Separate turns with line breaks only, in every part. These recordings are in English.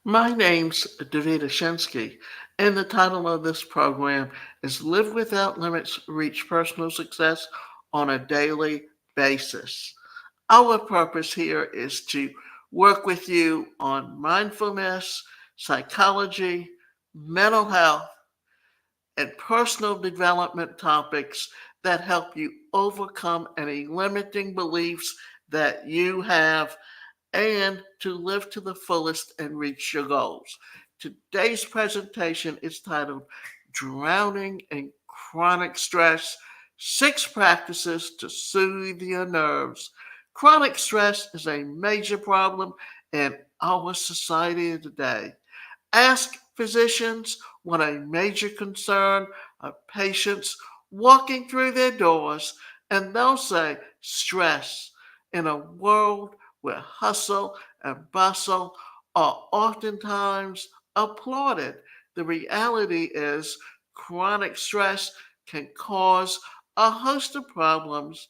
My name's Davida Shinsky, and the title of this program is Live Without Limits, Reach Personal Success on a Daily Basis. Our purpose here is to work with you on mindfulness, psychology, mental health, and personal development topics that help you overcome any limiting beliefs that you have and to live to the fullest and reach your goals. Today's presentation is titled Drowning in Chronic Stress, 6 Practices to Soothe Your Nerves. Chronic stress is a major problem in our society today. Ask physicians what a major concern of patients walking through their doors, and they'll say stress. In a world where hustle and bustle are oftentimes applauded, the reality is chronic stress can cause a host of problems.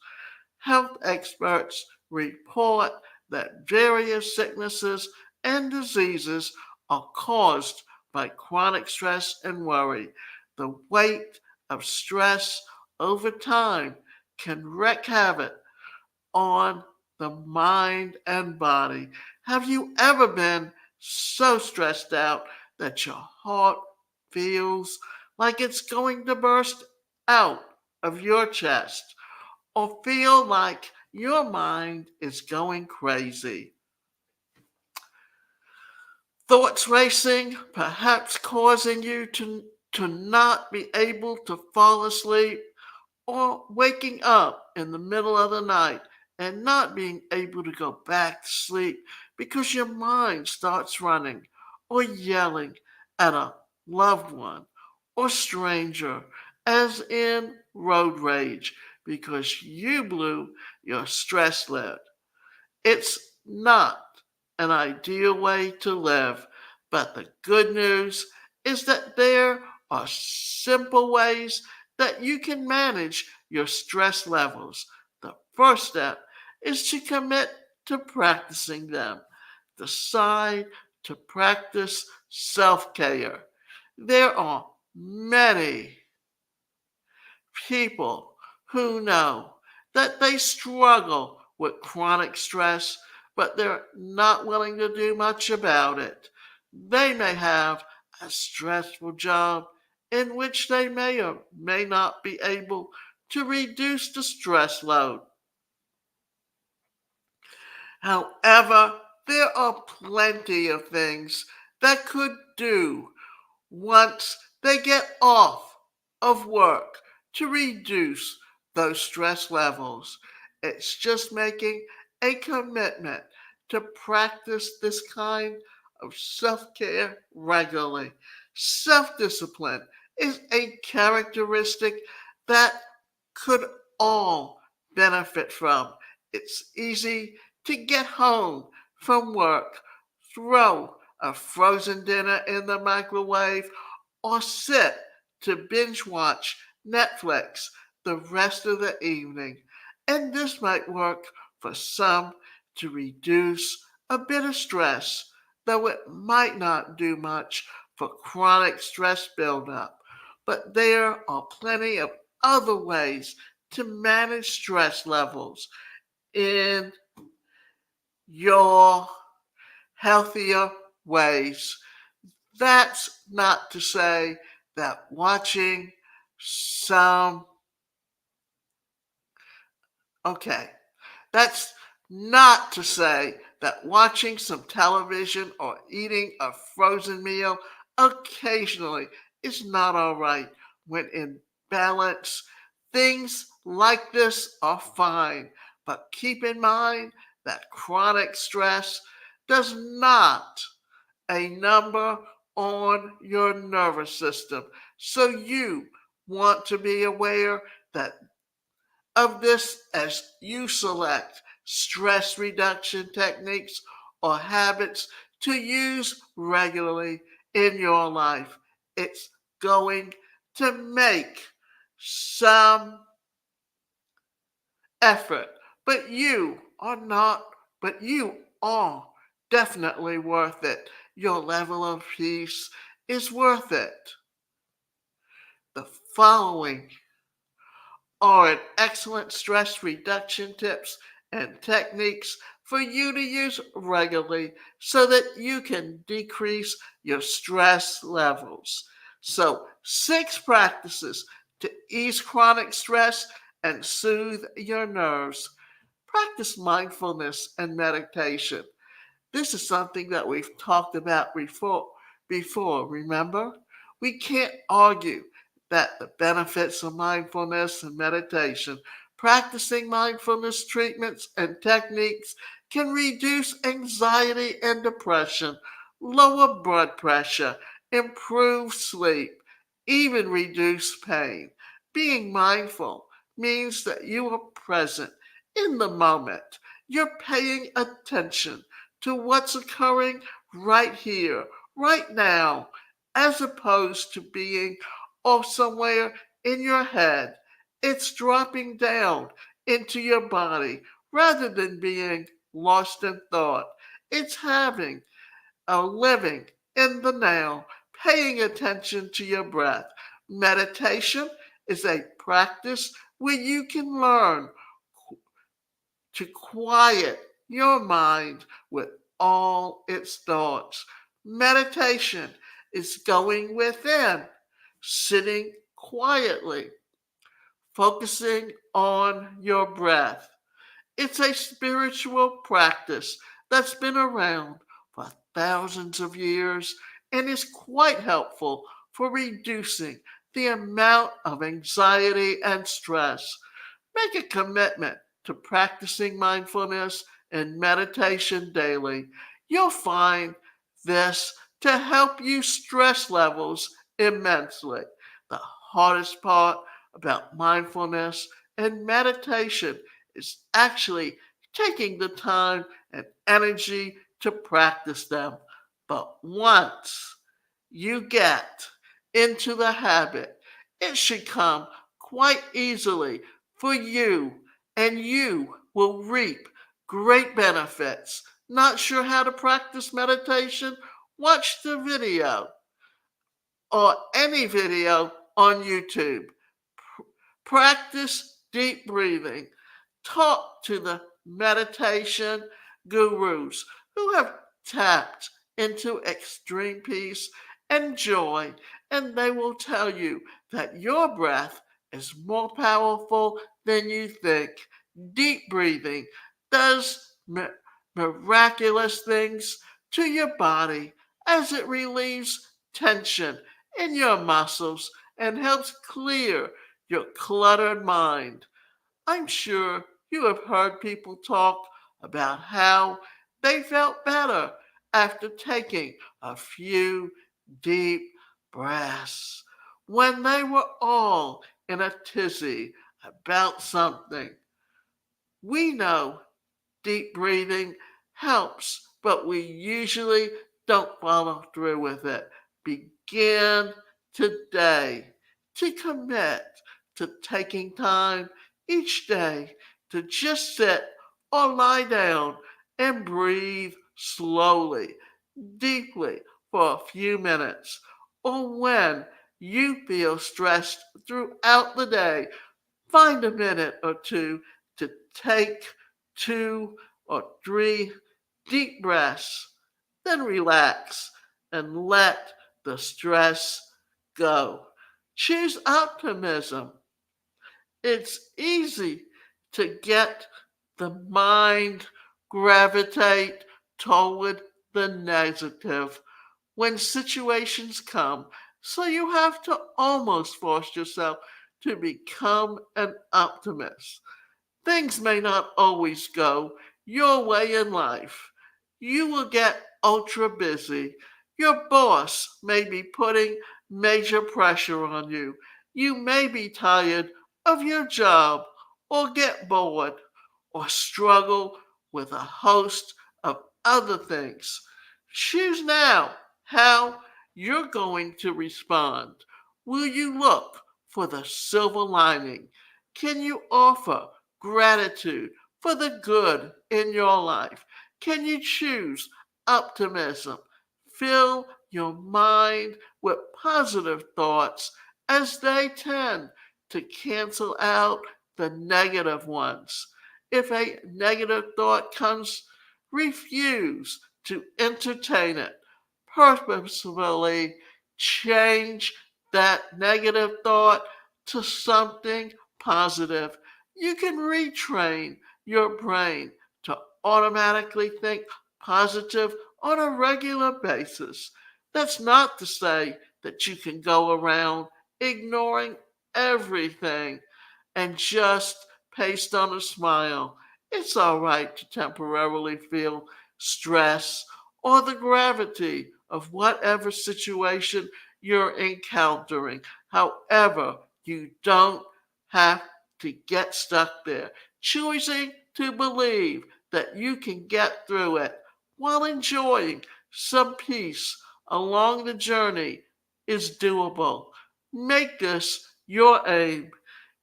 Health experts report that various sicknesses and diseases are caused by chronic stress and worry. The weight of stress over time can wreak havoc on the mind and body. Have you ever been so stressed out that your heart feels like it's going to burst out of your chest, or feel like your mind is going crazy? Thoughts racing, perhaps causing you to not be able to fall asleep, or waking up in the middle of the night and not being able to go back to sleep because your mind starts running or yelling at a loved one or stranger, as in road rage, because you blew your stress lid. It's not an ideal way to live, but the good news is that there are simple ways that you can manage your stress levels. The first step is to commit to practicing them. Decide to practice self care. There are many people who know that they struggle with chronic stress, but they're not willing to do much about it. They may have a stressful job in which they may or may not be able to reduce the stress load. However, there are plenty of things that could do once they get off of work to reduce those stress levels. It's just making a commitment to practice this kind of self care regularly. Self discipline is a characteristic that could all benefit from. It's easy to get home from work, throw a frozen dinner in the microwave, or sit to binge watch Netflix the rest of the evening. And this might work for some to reduce a bit of stress, though it might not do much for chronic stress buildup. But there are plenty of other ways to manage stress levels in your healthier ways. That's not to say that watching some, okay, that's not to say that watching some television or eating a frozen meal occasionally is not all right when in balance. Things like this are fine, but keep in mind that chronic stress does not a number on your nervous system. So you want to be aware that of this as you select stress reduction techniques or habits to use regularly in your life. It's going to make some effort, but you are not, but you are definitely worth it. your level of peace is worth it. The following are an excellent stress reduction tips and techniques for you to use regularly so that you can decrease your stress levels. So, 6 practices to ease chronic stress and soothe your nerves. Practice mindfulness and meditation. This is something that we've talked about before, remember? We can't argue that the benefits of mindfulness and meditation, practicing mindfulness treatments and techniques can reduce anxiety and depression, lower blood pressure, improve sleep, even reduce pain. Being mindful means that you are present in the moment. You're paying attention to what's occurring right here, right now, as opposed to being off somewhere in your head. It's dropping down into your body rather than being lost in thought. It's having a living in the now, paying attention to your breath. Meditation is a practice where you can learn to quiet your mind with all its thoughts. Meditation is going within, sitting quietly, focusing on your breath. It's a spiritual practice that's been around for thousands of years and is quite helpful for reducing the amount of anxiety and stress. Make a commitment to practicing mindfulness and meditation daily. You'll find this to help you stress levels immensely. The hardest part about mindfulness and meditation is actually taking the time and energy to practice them. But once you get into the habit, it should come quite easily for you, and you will reap great benefits. Not sure how to practice meditation? Watch the video or any video on YouTube. Practice deep breathing. Talk to the meditation gurus who have tapped into extreme peace and joy, and they will tell you that your breath is more powerful than you think. Deep breathing does miraculous things to your body as it relieves tension in your muscles and helps clear your cluttered mind. I'm sure you have heard people talk about how they felt better after taking a few deep breaths when they were all in a tizzy about something. We know deep breathing helps, but we usually don't follow through with it. Begin today to commit to taking time each day to just sit or lie down and breathe slowly, deeply for a few minutes. Or when you feel stressed throughout the day, find a minute or two to take 2 or 3 deep breaths, then relax and let the stress go. Choose optimism. It's easy to get the mind gravitate toward the negative when situations come. So you have to almost force yourself to become an optimist. Things may not always go your way in life. You will get ultra busy. Your boss may be putting major pressure on you. You may be tired of your job or get bored or struggle with a host of other things. Choose now how you're going to respond. Will you look for the silver lining? Can you offer gratitude for the good in your life? Can you choose optimism, Fill your mind with positive thoughts as they tend to cancel out the negative ones. If a negative thought comes, refuse to entertain it. Purposefully change that negative thought to something positive. You can retrain your brain to automatically think positive on a regular basis. That's not to say that you can go around ignoring everything and just paste on a smile. It's all right to temporarily feel stress or the gravity of whatever situation you're encountering. However, you don't have to get stuck there. Choosing to believe that you can get through it while enjoying some peace along the journey is doable. Make this your aim.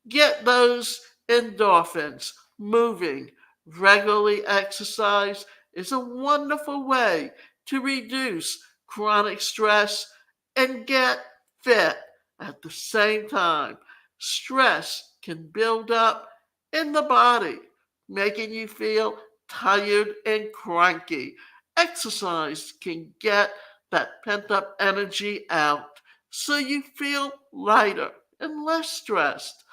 Get those endorphins moving. Regularly exercise is a wonderful way to reduce chronic stress and get fit at the same time. Stress can build up in the body, making you feel tired and cranky. Exercise can get that pent up energy out so you feel lighter and less stressed.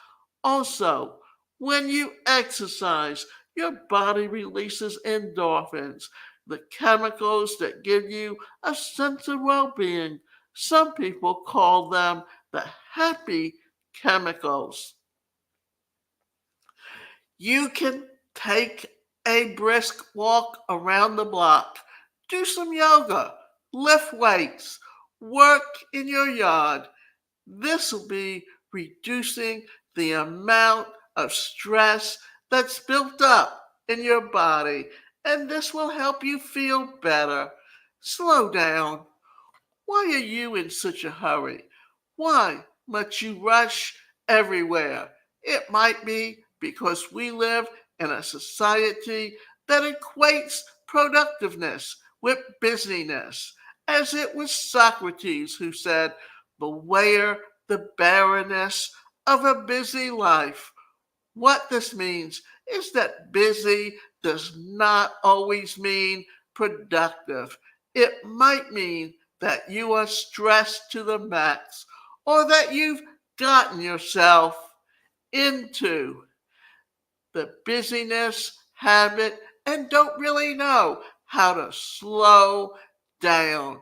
Also, when you exercise, your body releases endorphins, the chemicals that give you a sense of well being. Some people call them the happy chemicals. You can take a brisk walk around the block, do some yoga, lift weights, work in your yard. This will be reducing the amount of stress that's built up in your body, and this will help you feel better. Slow down. Why are you in such a hurry? Why must you rush everywhere? It might be because we live in a society that equates productiveness with busyness, as it was Socrates who said, beware the barrenness of a busy life. What this means is that busy does not always mean productive. It might mean that you are stressed to the max or that you've gotten yourself into the busyness habit and don't really know how to slow down.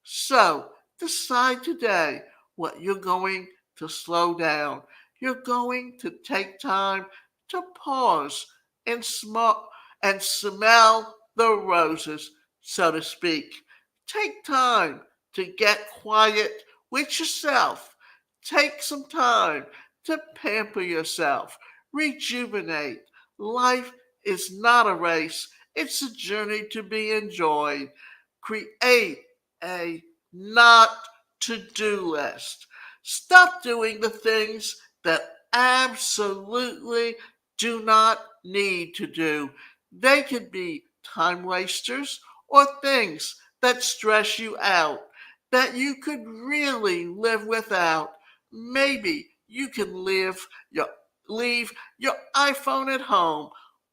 So decide today what you're going to slow down. You're going to take time to pause and smell the roses, so to speak. Take time to get quiet with yourself. Take some time to pamper yourself, rejuvenate. Life is not a race, it's a journey to be enjoyed. Create a not to do list. Stop doing the things that absolutely do not need to do. They could be time wasters or things that stress you out that you could really live without. Maybe you can leave your iPhone at home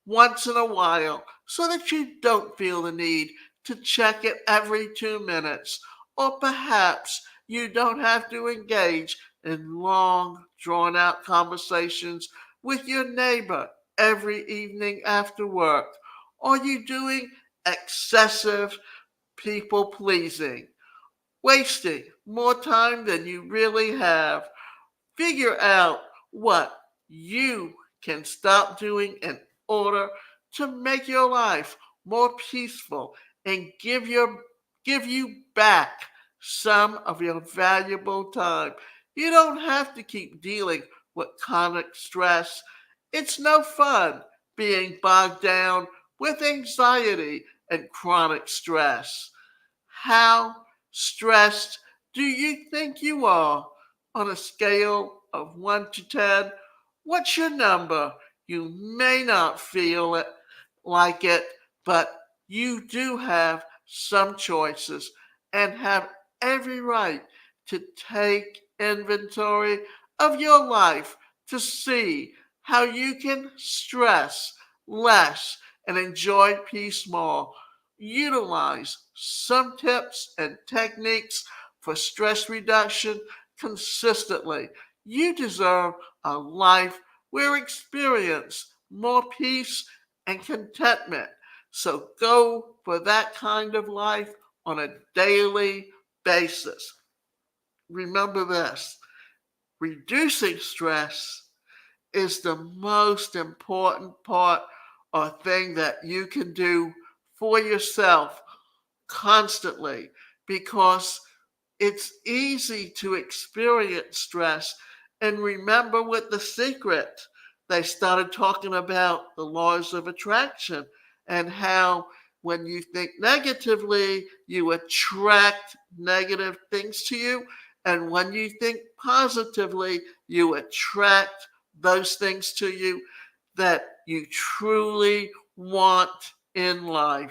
once in a while so that you don't feel the need to check it every 2 minutes. Or perhaps you don't have to engage in long, drawn out conversations with your neighbor every evening after work. Are you doing excessive people pleasing, wasting more time than you really have? Figure out what you can stop doing in order to make your life more peaceful and give you back some of your valuable time. You don't have to keep dealing with chronic stress. It's no fun being bogged down with anxiety and chronic stress. How stressed do you think you are on a scale of 1 to 10? What's your number? You may not feel it like it, but you do have some choices. and have every right to take inventory of your life to see how you can stress less and enjoy peace more. Utilize some tips and techniques for stress reduction consistently. You deserve a life where you experience more peace and contentment. So go for that kind of life on a daily basis. Remember this: reducing stress is the most important part or thing that you can do for yourself constantly, because it's easy to experience stress. And remember, with The Secret, they started talking about the laws of attraction and how when you think negatively, you attract negative things to you. And when you think positively, you attract those things to you that you truly want in life.